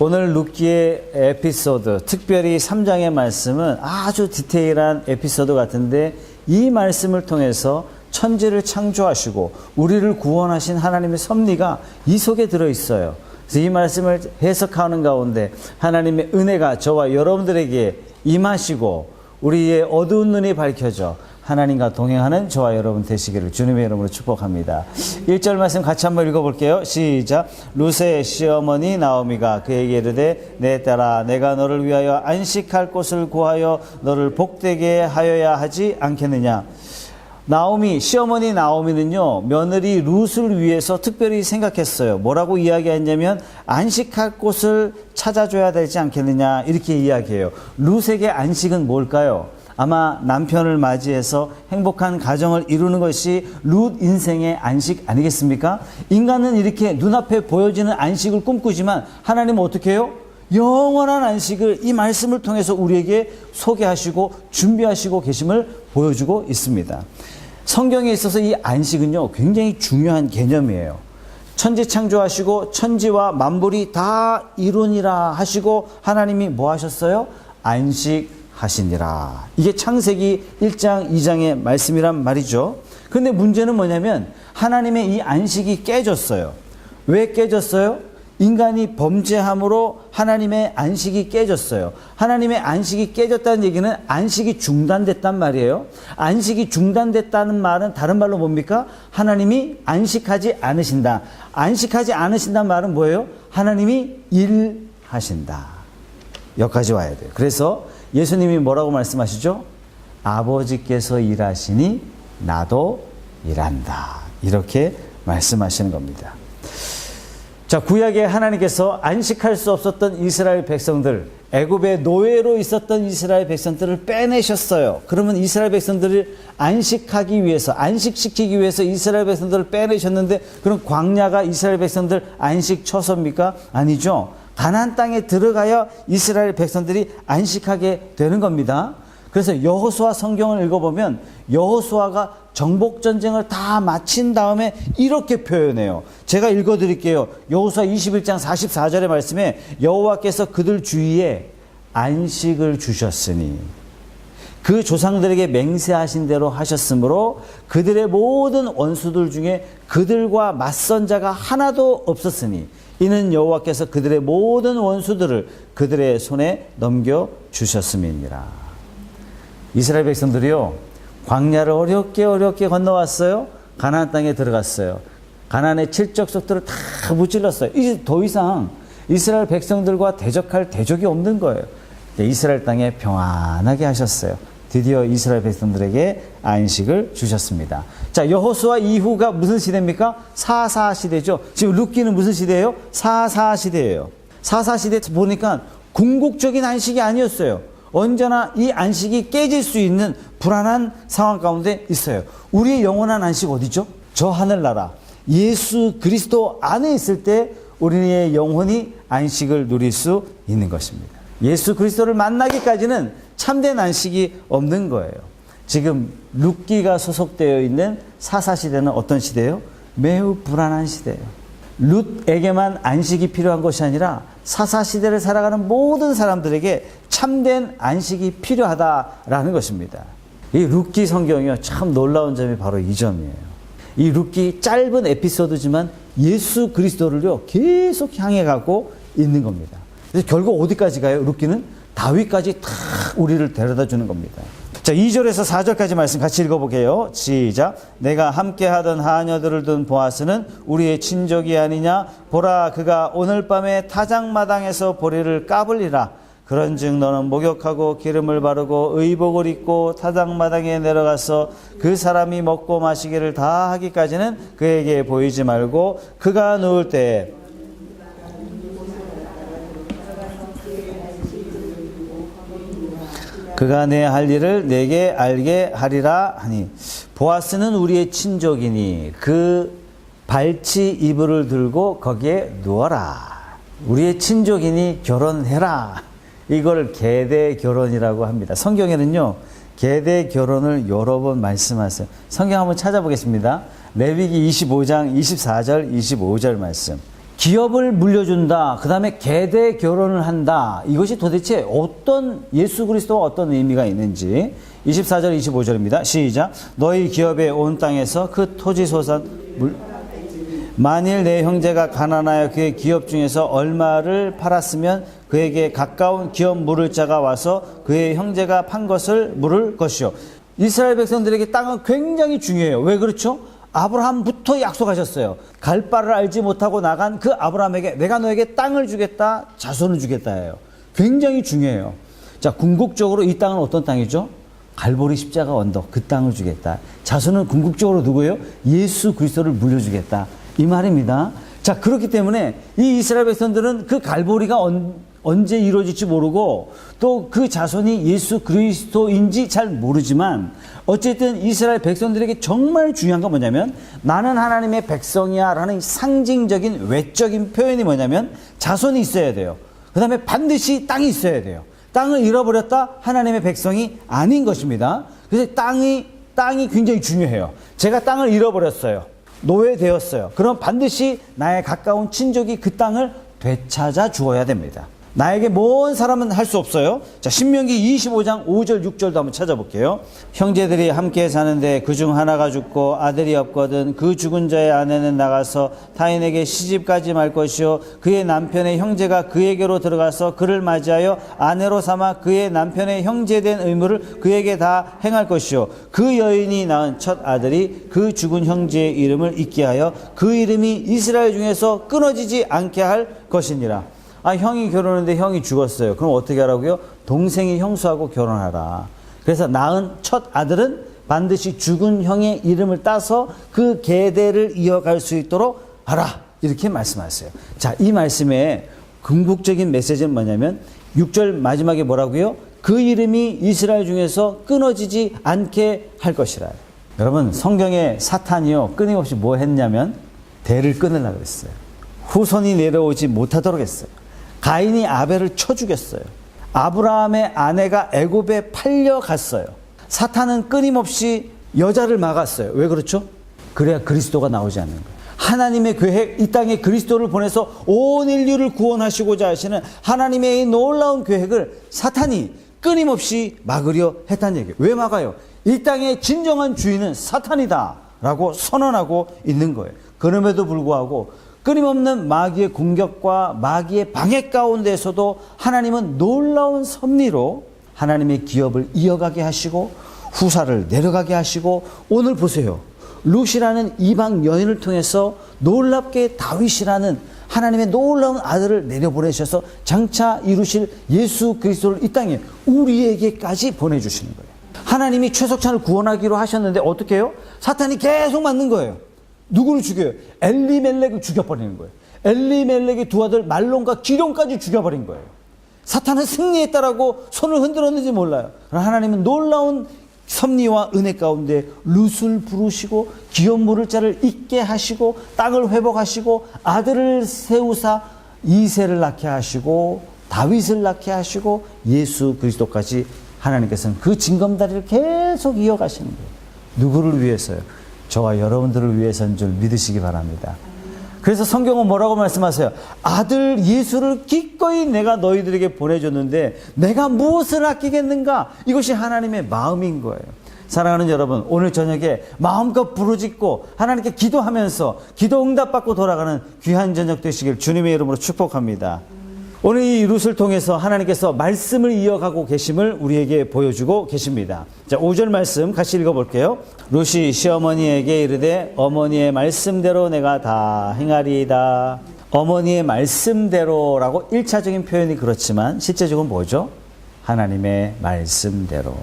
오늘 룻기의 에피소드, 특별히 3장의 말씀은 아주 디테일한 에피소드 같은데 이 말씀을 통해서 천지를 창조하시고 우리를 구원하신 하나님의 섭리가 이 속에 들어있어요. 그래서 이 말씀을 해석하는 가운데 하나님의 은혜가 저와 여러분들에게 임하시고 우리의 어두운 눈이 밝혀져 하나님과 동행하는 저와 여러분 되시기를 주님의 이름으로 축복합니다. 1절 말씀 같이 한번 읽어볼게요. 시작. 룻의 시어머니 나오미가 그에게 이르되 내 딸아 내가 너를 위하여 안식할 곳을 구하여 너를 복되게 하여야 하지 않겠느냐. 나오미, 시어머니 나오미는요, 며느리 룻을 위해서 특별히 생각했어요. 뭐라고 이야기했냐면, 안식할 곳을 찾아줘야 되지 않겠느냐, 이렇게 이야기해요. 룻에게 안식은 뭘까요? 아마 남편을 맞이해서 행복한 가정을 이루는 것이 룻 인생의 안식 아니겠습니까? 인간은 이렇게 눈앞에 보여지는 안식을 꿈꾸지만, 하나님은 어떻게 해요? 영원한 안식을 이 말씀을 통해서 우리에게 소개하시고 준비하시고 계심을 보여주고 있습니다. 성경에 있어서 이 안식은요, 굉장히 중요한 개념이에요. 천지 창조하시고 천지와 만물이 다 이루니라 하시고 하나님이 뭐 하셨어요? 안식하시니라. 이게 창세기 1장 2장의 말씀이란 말이죠. 근데 문제는 뭐냐면 하나님의 이 안식이 깨졌어요. 왜 깨졌어요? 인간이 범죄함으로 하나님의 안식이 깨졌어요. 하나님의 안식이 깨졌다는 얘기는 안식이 중단됐단 말이에요. 안식이 중단됐다는 말은 다른 말로 뭡니까? 하나님이 안식하지 않으신다. 안식하지 않으신다는 말은 뭐예요? 하나님이 일하신다. 여기까지 와야 돼요. 그래서 예수님이 뭐라고 말씀하시죠? 아버지께서 일하시니 나도 일한다. 이렇게 말씀하시는 겁니다. 자, 구약에 하나님께서 안식할 수 없었던 이스라엘 백성들, 애굽의 노예로 있었던 이스라엘 백성들을 빼내셨어요. 그러면 이스라엘 백성들을 안식하기 위해서, 안식시키기 위해서 이스라엘 백성들을 빼내셨는데, 그럼 광야가 이스라엘 백성들 안식 처소입니까? 아니죠. 가나안 땅에 들어가야 이스라엘 백성들이 안식하게 되는 겁니다. 그래서 여호수아 성경을 읽어보면 여호수아가 정복전쟁을 다 마친 다음에 이렇게 표현해요. 제가 읽어드릴게요. 여호수아 21장 44절의 말씀에 여호와께서 그들 주위에 안식을 주셨으니 그 조상들에게 맹세하신 대로 하셨으므로 그들의 모든 원수들 중에 그들과 맞선 자가 하나도 없었으니 이는 여호와께서 그들의 모든 원수들을 그들의 손에 넘겨주셨음이니라. 이스라엘 백성들이요, 광야를 어렵게 건너왔어요. 가나안 땅에 들어갔어요. 가나안의 칠적석들을 다 무찔렀어요. 이제 더 이상 이스라엘 백성들과 대적할 대적이 없는 거예요. 이스라엘 땅에 평안하게 하셨어요. 드디어 이스라엘 백성들에게 안식을 주셨습니다. 자, 여호수아 이후가 무슨 시대입니까? 사사 시대죠. 지금 룻기는 무슨 시대예요? 사사 시대예요. 사사 시대 보니까 궁극적인 안식이 아니었어요. 언제나 이 안식이 깨질 수 있는 불안한 상황 가운데 있어요. 우리의 영원한 안식 어디죠? 저 하늘나라 예수 그리스도 안에 있을 때 우리의 영혼이 안식을 누릴 수 있는 것입니다. 예수 그리스도를 만나기까지는 참된 안식이 없는 거예요. 지금 룻기가 소속되어 있는 사사시대는 어떤 시대예요? 매우 불안한 시대예요. 룻에게만 안식이 필요한 것이 아니라 사사시대를 살아가는 모든 사람들에게 참된 안식이 필요하다라는 것입니다. 이 룻기 성경이요, 참 놀라운 점이 바로 이 점이에요. 이 룻기 짧은 에피소드지만 예수 그리스도를요 계속 향해 가고 있는 겁니다. 그래서 결국 어디까지 가요? 룻기는 다윗까지 다 우리를 데려다 주는 겁니다. 자, 2절에서 4절까지 말씀 같이 읽어볼게요. 시작. 내가 함께 하던 하녀들을 둔 보아스는 우리의 친족이 아니냐? 보라, 그가 오늘 밤에 타작마당에서 보리를 까불리라. 그런즉 너는 목욕하고 기름을 바르고 의복을 입고 타작마당에 내려가서 그 사람이 먹고 마시기를 다 하기까지는 그에게 보이지 말고 그가 누울 때에 그가 내 할 일을 내게 알게 하리라 하니 보아스는 우리의 친족이니 그 발치 이불을 들고 거기에 누워라. 우리의 친족이니 결혼해라. 이걸 계대 결혼이라고 합니다. 성경에는요 계대 결혼을 여러 번 말씀하세요. 성경 한번 찾아보겠습니다. 레위기 25장 24절 25절 말씀. 기업을 물려준다. 그 다음에 계대 결혼을 한다. 이것이 도대체 어떤 예수 그리스도와 어떤 의미가 있는지 24절 25절입니다. 시작. 너희 기업에 온 땅에서 그 토지 소산 만일 내 형제가 가난하여 그의 기업 중에서 얼마를 팔았으면 그에게 가까운 기업 물을 자가 와서 그의 형제가 판 것을 물을 것이요. 이스라엘 백성들에게 땅은 굉장히 중요해요. 왜 그렇죠? 아브라함부터 약속하셨어요. 갈 바를 알지 못하고 나간 그 아브라함에게 내가 너에게 땅을 주겠다, 자손을 주겠다 해요. 굉장히 중요해요. 자, 궁극적으로 이 땅은 어떤 땅이죠? 갈보리 십자가 언덕, 그 땅을 주겠다. 자손은 궁극적으로 누구예요? 예수 그리스도를 물려주겠다. 이 말입니다. 자, 그렇기 때문에 이 이스라엘 백성들은 그 갈보리가 언제 이루어질지 모르고 또 그 자손이 예수 그리스도인지 잘 모르지만 어쨌든 이스라엘 백성들에게 정말 중요한 건 뭐냐면 나는 하나님의 백성이야 라는 상징적인 외적인 표현이 뭐냐면 자손이 있어야 돼요. 그 다음에 반드시 땅이 있어야 돼요. 땅을 잃어버렸다 하나님의 백성이 아닌 것입니다. 그래서 땅이 굉장히 중요해요. 제가 땅을 잃어버렸어요. 노예되었어요. 그럼 반드시 나의 가까운 친족이 그 땅을 되찾아 주어야 됩니다. 나에게 먼 사람은 할 수 없어요. 자, 신명기 25장 5절 6절도 한번 찾아볼게요. 형제들이 함께 사는데 그중 하나가 죽고 아들이 없거든 그 죽은 자의 아내는 나가서 타인에게 시집가지 말 것이요 그의 남편의 형제가 그에게로 들어가서 그를 맞이하여 아내로 삼아 그의 남편의 형제된 의무를 그에게 다 행할 것이요 그 여인이 낳은 첫 아들이 그 죽은 형제의 이름을 잊게 하여 그 이름이 이스라엘 중에서 끊어지지 않게 할 것이니라. 형이 결혼했는데 형이 죽었어요. 그럼 어떻게 하라고요? 동생이 형수하고 결혼하라. 그래서 낳은 첫 아들은 반드시 죽은 형의 이름을 따서 그 계대를 이어갈 수 있도록 하라. 이렇게 말씀하세요. 자, 이 말씀의 궁극적인 메시지는 뭐냐면 6절 마지막에 뭐라고요? 그 이름이 이스라엘 중에서 끊어지지 않게 할 것이라. 여러분, 성경에 사탄이요 끊임없이 뭐 했냐면 대를 끊으려고 했어요. 후손이 내려오지 못하도록 했어요. 가인이 아벨을 쳐 죽였어요. 아브라함의 아내가 애굽에 팔려갔어요. 사탄은 끊임없이 여자를 막았어요. 왜 그렇죠? 그래야 그리스도가 나오지 않는 거예요. 하나님의 계획, 이 땅에 그리스도를 보내서 온 인류를 구원하시고자 하시는 하나님의 이 놀라운 계획을 사탄이 끊임없이 막으려 했다는 얘기예요. 왜 막아요? 이 땅의 진정한 주인은 사탄이다 라고 선언하고 있는 거예요. 그럼에도 불구하고 끊임없는 마귀의 공격과 마귀의 방해 가운데서도 하나님은 놀라운 섭리로 하나님의 기업을 이어가게 하시고 후사를 내려가게 하시고 오늘 보세요. 룻이라는 이방 여인을 통해서 놀랍게 다윗이라는 하나님의 놀라운 아들을 내려보내셔서 장차 이루실 예수 그리스도를 이 땅에 우리에게까지 보내주시는 거예요. 하나님이 최석찬을 구원하기로 하셨는데 어떻게 해요? 사탄이 계속 맞는 거예요. 누구를 죽여요? 엘리멜렉을 죽여버리는 거예요. 엘리멜렉의 두 아들 말론과 기룡까지 죽여버린 거예요. 사탄은 승리했다라고 손을 흔들었는지 몰라요. 하나님은 놀라운 섭리와 은혜 가운데 룻을 부르시고 기업 물을 자를 잊게 하시고 땅을 회복하시고 아들을 세우사 이새를 낳게 하시고 다윗을 낳게 하시고 예수 그리스도까지 하나님께서는 그 징검다리를 계속 이어가시는 거예요. 누구를 위해서요? 저와 여러분들을 위해서인 줄 믿으시기 바랍니다. 그래서 성경은 뭐라고 말씀하세요? 아들 예수를 기꺼이 내가 너희들에게 보내줬는데 내가 무엇을 아끼겠는가? 이것이 하나님의 마음인 거예요. 사랑하는 여러분, 오늘 저녁에 마음껏 부르짖고 하나님께 기도하면서 기도 응답받고 돌아가는 귀한 저녁 되시길 주님의 이름으로 축복합니다. 오늘 이 룻을 통해서 하나님께서 말씀을 이어가고 계심을 우리에게 보여주고 계십니다. 자, 5절 말씀 같이 읽어볼게요. 룻이 시어머니에게 이르되 어머니의 말씀대로 내가 다 행하리이다. 어머니의 말씀대로라고 1차적인 표현이 그렇지만 실제적으로 뭐죠? 하나님의 말씀대로.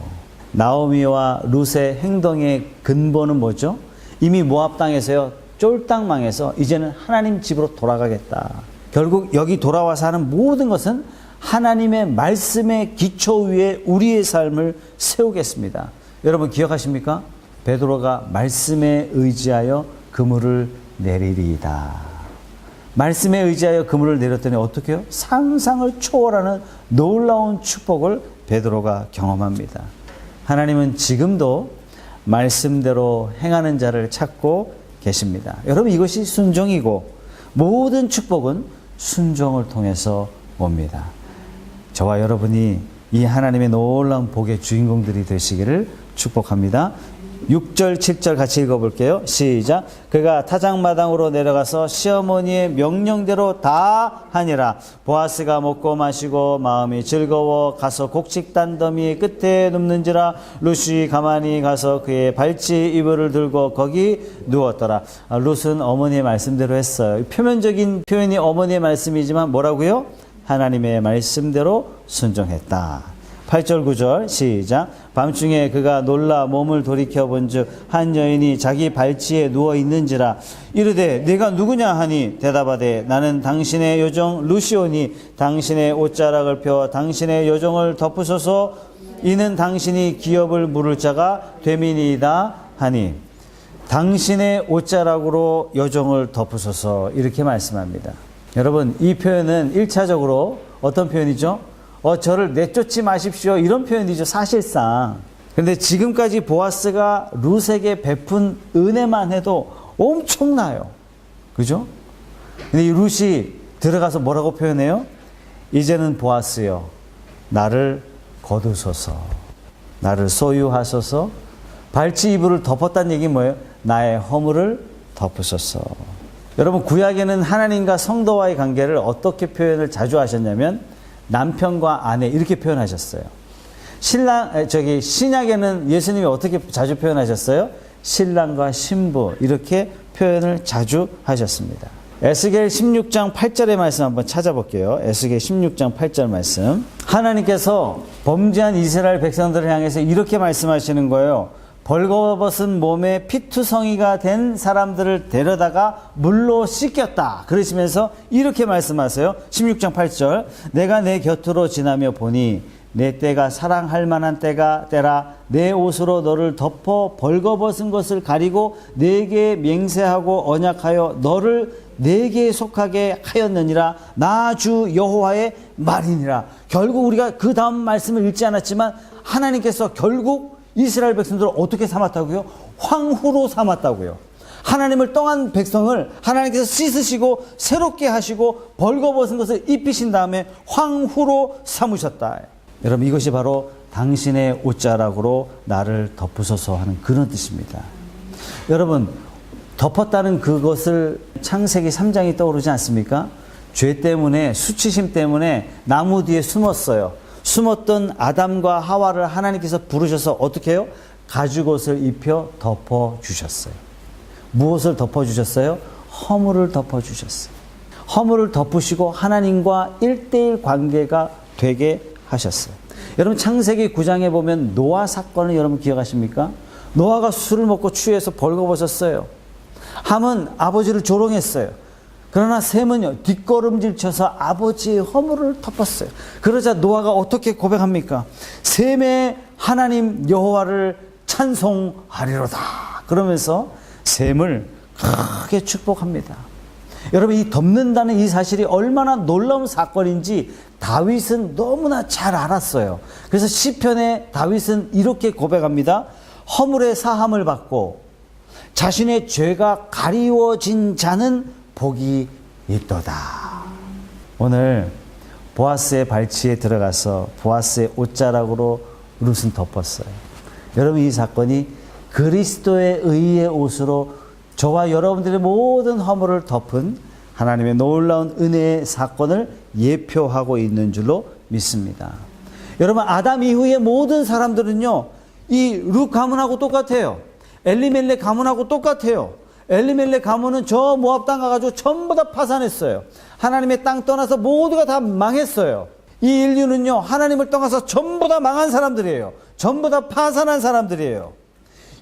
나오미와 룻의 행동의 근본은 뭐죠? 이미 모압 땅에서요 쫄딱 망해서 이제는 하나님 집으로 돌아가겠다. 결국 여기 돌아와서 하는 모든 것은 하나님의 말씀의 기초 위에 우리의 삶을 세우겠습니다. 여러분 기억하십니까? 베드로가 말씀에 의지하여 그물을 내리리이다. 말씀에 의지하여 그물을 내렸더니 어떻게 해요? 상상을 초월하는 놀라운 축복을 베드로가 경험합니다. 하나님은 지금도 말씀대로 행하는 자를 찾고 계십니다. 여러분 이것이 순종이고 모든 축복은 순종을 통해서 옵니다. 저와 여러분이 이 하나님의 놀라운 복의 주인공들이 되시기를 축복합니다. 6절, 7절 같이 읽어볼게요. 시작. 그가 타작마당으로 내려가서 시어머니의 명령대로 다 하니라. 보아스가 먹고 마시고 마음이 즐거워 가서 곡식 단더미 끝에 눕는지라. 룻이 가만히 가서 그의 발치 이불을 들고 거기 누웠더라. 룻은 어머니의 말씀대로 했어요. 표면적인 표현이 어머니의 말씀이지만 뭐라고요? 하나님의 말씀대로 순종했다. 8절 9절 시작. 밤중에 그가 놀라 몸을 돌이켜 본즉 한 여인이 자기 발치에 누워 있는지라. 이르되 네가 누구냐 하니 대답하되 나는 당신의 요정 루시오니 당신의 옷자락을 펴 당신의 요정을 덮으소서. 이는 당신이 기업을 물을 자가 됨이니이다 하니 당신의 옷자락으로 요정을 덮으소서 이렇게 말씀합니다. 여러분 이 표현은 1차적으로 어떤 표현이죠? 저를 내쫓지 마십시오. 이런 표현이죠, 사실상. 그런데 지금까지 보아스가 룻에게 베푼 은혜만 해도 엄청나요. 그죠? 근데 이 룻이 들어가서 뭐라고 표현해요? 이제는 보아스여, 나를 거두소서. 나를 소유하소서. 발치 이불을 덮었다는 얘기 뭐예요? 나의 허물을 덮으소서. 여러분, 구약에는 하나님과 성도와의 관계를 어떻게 표현을 자주 하셨냐면 남편과 아내 이렇게 표현하셨어요. 신약에는 예수님이 어떻게 자주 표현하셨어요? 신랑과 신부 이렇게 표현을 자주 하셨습니다. 에스겔 16장 8절의 말씀 한번 찾아볼게요. 에스겔 16장 8절 말씀. 하나님께서 범죄한 이스라엘 백성들을 향해서 이렇게 말씀하시는 거예요. 벌거벗은 몸에 피투성이가 된 사람들을 데려다가 물로 씻겼다. 그러시면서 이렇게 말씀하세요. 16장 8절. 내가 내 곁으로 지나며 보니 내 때가 사랑할 만한 때라. 내 옷으로 너를 덮어 벌거벗은 것을 가리고 내게 맹세하고 언약하여 너를 내게 속하게 하였느니라. 나 주 여호와의 말이니라. 결국 우리가 그 다음 말씀을 읽지 않았지만 하나님께서 결국 이스라엘 백성들을 어떻게 삼았다고요? 황후로 삼았다고요. 하나님을 떠난 백성을 하나님께서 씻으시고 새롭게 하시고 벌거벗은 것을 입히신 다음에 황후로 삼으셨다. 여러분 이것이 바로 당신의 옷자락으로 나를 덮으소서 하는 그런 뜻입니다. 여러분 덮었다는 그것을 창세기 3장이 떠오르지 않습니까? 죄 때문에 수치심 때문에 나무 뒤에 숨었어요. 숨었던 아담과 하와를 하나님께서 부르셔서 어떻게 해요? 가죽옷을 입혀 덮어주셨어요. 무엇을 덮어주셨어요? 허물을 덮어주셨어요. 허물을 덮으시고 하나님과 1:1 관계가 되게 하셨어요. 여러분 창세기 9장에 보면 노아 사건을 여러분 기억하십니까? 노아가 술을 먹고 취해서 벌거벗었어요. 함은 아버지를 조롱했어요. 그러나 셈은요 뒷걸음질 쳐서 아버지의 허물을 덮었어요. 그러자 노아가 어떻게 고백합니까? 셈의 하나님 여호와를 찬송하리로다. 그러면서 셈을 크게 축복합니다. 여러분 이 덮는다는 이 사실이 얼마나 놀라운 사건인지 다윗은 너무나 잘 알았어요. 그래서 시편에 다윗은 이렇게 고백합니다. 허물의 사함을 받고 자신의 죄가 가리워진 자는 복이 있도다. 오늘 보아스의 발치에 들어가서 보아스의 옷자락으로 룻은 덮었어요. 여러분 이 사건이 그리스도의 의의 옷으로 저와 여러분들의 모든 허물을 덮은 하나님의 놀라운 은혜의 사건을 예표하고 있는 줄로 믿습니다. 여러분 아담 이후의 모든 사람들은요 이 룻 가문하고 똑같아요. 엘리멜렉 가문하고 똑같아요. 엘리멜렉 가문은 저 모압 땅 가가지고 전부 다 파산했어요. 하나님의 땅 떠나서 모두가 다 망했어요. 이 인류는요 하나님을 떠나서 전부 다 망한 사람들이에요. 전부 다 파산한 사람들이에요.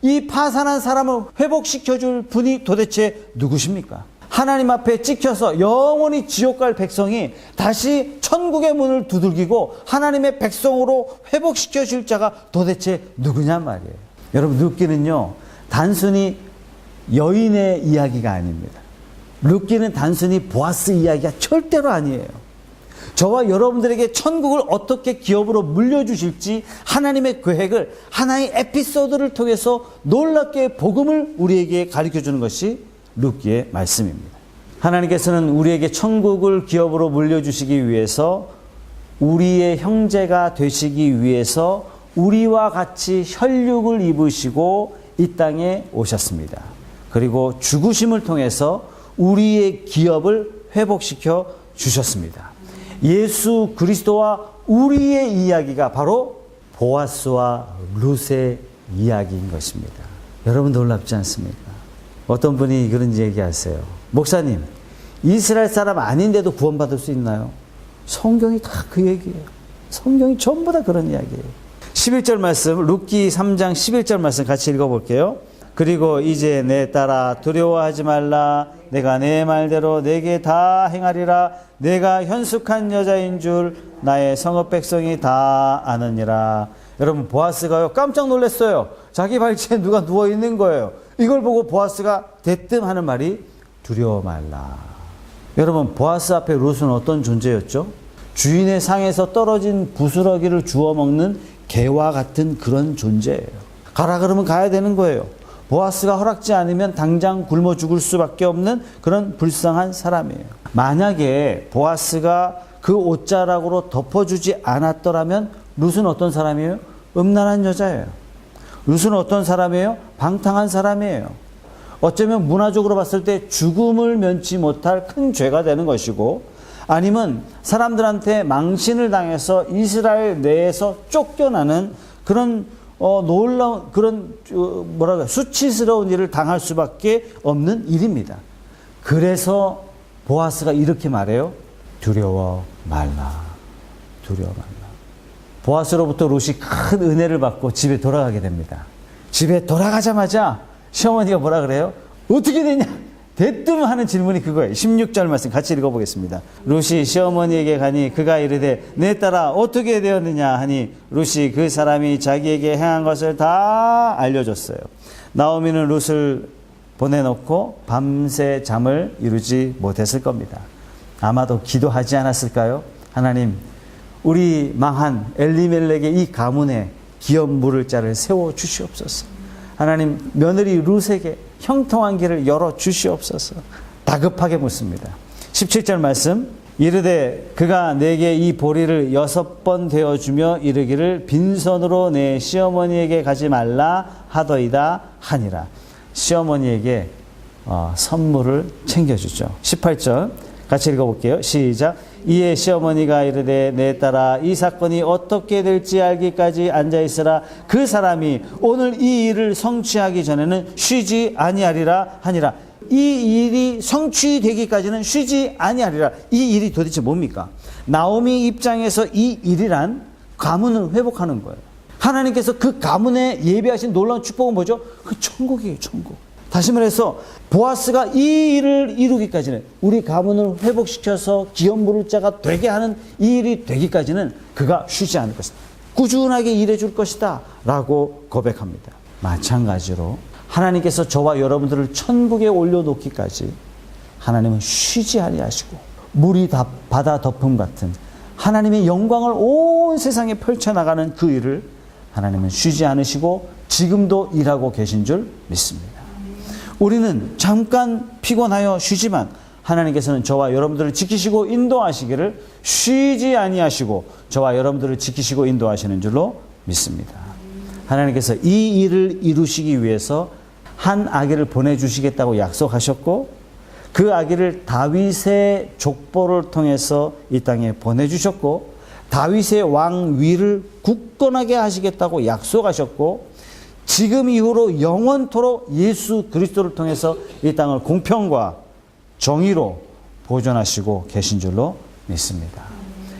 이 파산한 사람을 회복시켜줄 분이 도대체 누구십니까? 하나님 앞에 찍혀서 영원히 지옥 갈 백성이 다시 천국의 문을 두들기고 하나님의 백성으로 회복시켜줄 자가 도대체 누구냔 말이에요. 여러분 룻기는요 단순히 여인의 이야기가 아닙니다. 룻기는 단순히 보아스 이야기가 절대로 아니에요. 저와 여러분들에게 천국을 어떻게 기업으로 물려주실지 하나님의 계획을 하나의 에피소드를 통해서 놀랍게 복음을 우리에게 가르쳐주는 것이 룻기의 말씀입니다. 하나님께서는 우리에게 천국을 기업으로 물려주시기 위해서 우리의 형제가 되시기 위해서 우리와 같이 혈육을 입으시고 이 땅에 오셨습니다. 그리고 죽으심을 통해서 우리의 기업을 회복시켜 주셨습니다. 예수 그리스도와 우리의 이야기가 바로 보아스와 룻의 이야기인 것입니다. 여러분 놀랍지 않습니까? 어떤 분이 그런 얘기하세요. 목사님, 이스라엘 사람 아닌데도 구원받을 수 있나요? 성경이 다 그 얘기예요. 성경이 전부 다 그런 이야기예요. 11절 말씀, 룻기 3장 11절 말씀 같이 읽어볼게요. 그리고 이제 내 딸아 두려워하지 말라. 내가 내 말대로 내게 다 행하리라. 내가 현숙한 여자인 줄 나의 성읍 백성이 다 아느니라. 여러분, 보아스가요 깜짝 놀랐어요. 자기 발치에 누가 누워있는 거예요. 이걸 보고 보아스가 대뜸 하는 말이 두려워 말라. 여러분, 보아스 앞에 룻은 어떤 존재였죠? 주인의 상에서 떨어진 부스러기를 주워 먹는 개와 같은 그런 존재예요. 가라 그러면 가야 되는 거예요. 보아스가 허락지 않으면 당장 굶어 죽을 수밖에 없는 그런 불쌍한 사람이에요. 만약에 보아스가 그 옷자락으로 덮어주지 않았더라면 룻은 어떤 사람이에요? 음란한 여자예요. 룻은 어떤 사람이에요? 방탕한 사람이에요. 어쩌면 문화적으로 봤을 때 죽음을 면치 못할 큰 죄가 되는 것이고, 아니면 사람들한테 망신을 당해서 이스라엘 내에서 쫓겨나는 그런 놀라운 그런 수치스러운 일을 당할 수밖에 없는 일입니다. 그래서 보아스가 이렇게 말해요. 두려워 말라. 두려워 말라. 보아스로부터 룻이 큰 은혜를 받고 집에 돌아가게 됩니다. 집에 돌아가자마자 시어머니가 뭐라 그래요? 어떻게 되냐? 대뜸 하는 질문이 그거예요. 16절 말씀 같이 읽어보겠습니다. 룻이 시어머니에게 가니 그가 이르되 내 딸아 어떻게 되었느냐 하니 룻이 그 사람이 자기에게 행한 것을 다 알려줬어요. 나오미는 룻을 보내놓고 밤새 잠을 이루지 못했을 겁니다. 아마도 기도하지 않았을까요? 하나님, 우리 망한 엘리멜렉의 이 가문에 기업 물을 자를 세워 주시옵소서. 하나님, 며느리 룻에게 형통한 길을 열어 주시옵소서. 다급하게 묻습니다. 17절 말씀, 이르되 그가 내게 이 보리를 6번 되어주며 이르기를 빈손으로 내 시어머니에게 가지 말라 하더이다 하니라. 시어머니에게 선물을 챙겨주죠. 18절 같이 읽어볼게요. 시작. 이에 시어머니가 이르되 내 딸아 이 사건이 어떻게 될지 알기까지 앉아있으라. 그 사람이 오늘 이 일을 성취하기 전에는 쉬지 아니하리라 하니라. 이 일이 성취되기까지는 쉬지 아니하리라. 이 일이 도대체 뭡니까? 나오미 입장에서 이 일이란 가문을 회복하는 거예요. 하나님께서 그 가문에 예비하신 놀라운 축복은 뭐죠? 그 천국이에요. 천국. 다시 말해서 보아스가 이 일을 이루기까지는, 우리 가문을 회복시켜서 기업 물을 자가 되게 하는 이 일이 되기까지는 그가 쉬지 않을 것이다. 꾸준하게 일해줄 것이다 라고 고백합니다. 마찬가지로 하나님께서 저와 여러분들을 천국에 올려놓기까지 하나님은 쉬지 아니하시고 물이 다 바다 덮음 같은 하나님의 영광을 온 세상에 펼쳐나가는 그 일을 하나님은 쉬지 않으시고 지금도 일하고 계신 줄 믿습니다. 우리는 잠깐 피곤하여 쉬지만 하나님께서는 저와 여러분들을 지키시고 인도하시기를 쉬지 아니하시고 저와 여러분들을 지키시고 인도하시는 줄로 믿습니다. 하나님께서 이 일을 이루시기 위해서 한 아기를 보내주시겠다고 약속하셨고, 그 아기를 다윗의 족보를 통해서 이 땅에 보내주셨고, 다윗의 왕위를 굳건하게 하시겠다고 약속하셨고, 지금 이후로 영원토록 예수 그리스도를 통해서 이 땅을 공평과 정의로 보존하시고 계신 줄로 믿습니다.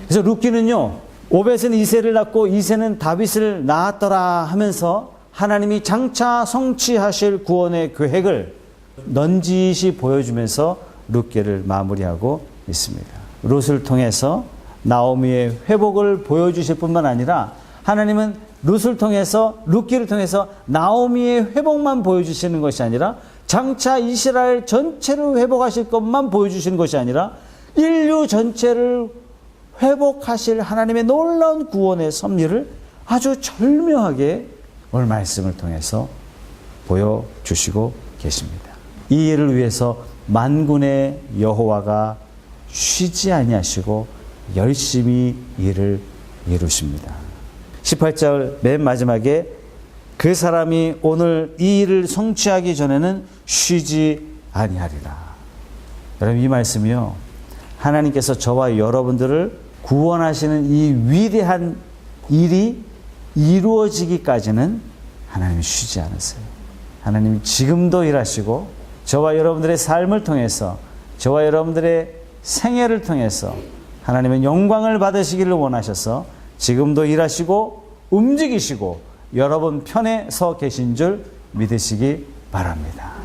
그래서 룻기는요, 오벳은 이새를 낳고 이새는 다윗을 낳았더라 하면서 하나님이 장차 성취하실 구원의 계획을 넌지시 보여주면서 룻기를 마무리하고 있습니다. 룻을 통해서 나오미의 회복을 보여주실 뿐만 아니라 하나님은 룻을 통해서, 룻기를 통해서 나오미의 회복만 보여주시는 것이 아니라 장차 이스라엘 전체를 회복하실 것만 보여주시는 것이 아니라 인류 전체를 회복하실 하나님의 놀라운 구원의 섭리를 아주 절묘하게 오늘 말씀을 통해서 보여주시고 계십니다. 이 일을 위해서 만군의 여호와가 쉬지 아니하시고 열심히 일을 이루십니다. 18절 맨 마지막에 그 사람이 오늘 이 일을 성취하기 전에는 쉬지 아니하리라. 여러분, 이 말씀이요, 하나님께서 저와 여러분들을 구원하시는 이 위대한 일이 이루어지기까지는 하나님이 쉬지 않으세요. 하나님이 지금도 일하시고 저와 여러분들의 삶을 통해서, 저와 여러분들의 생애를 통해서 하나님의 영광을 받으시기를 원하셔서 지금도 일하시고 움직이시고 여러분 편에 서 계신 줄 믿으시기 바랍니다.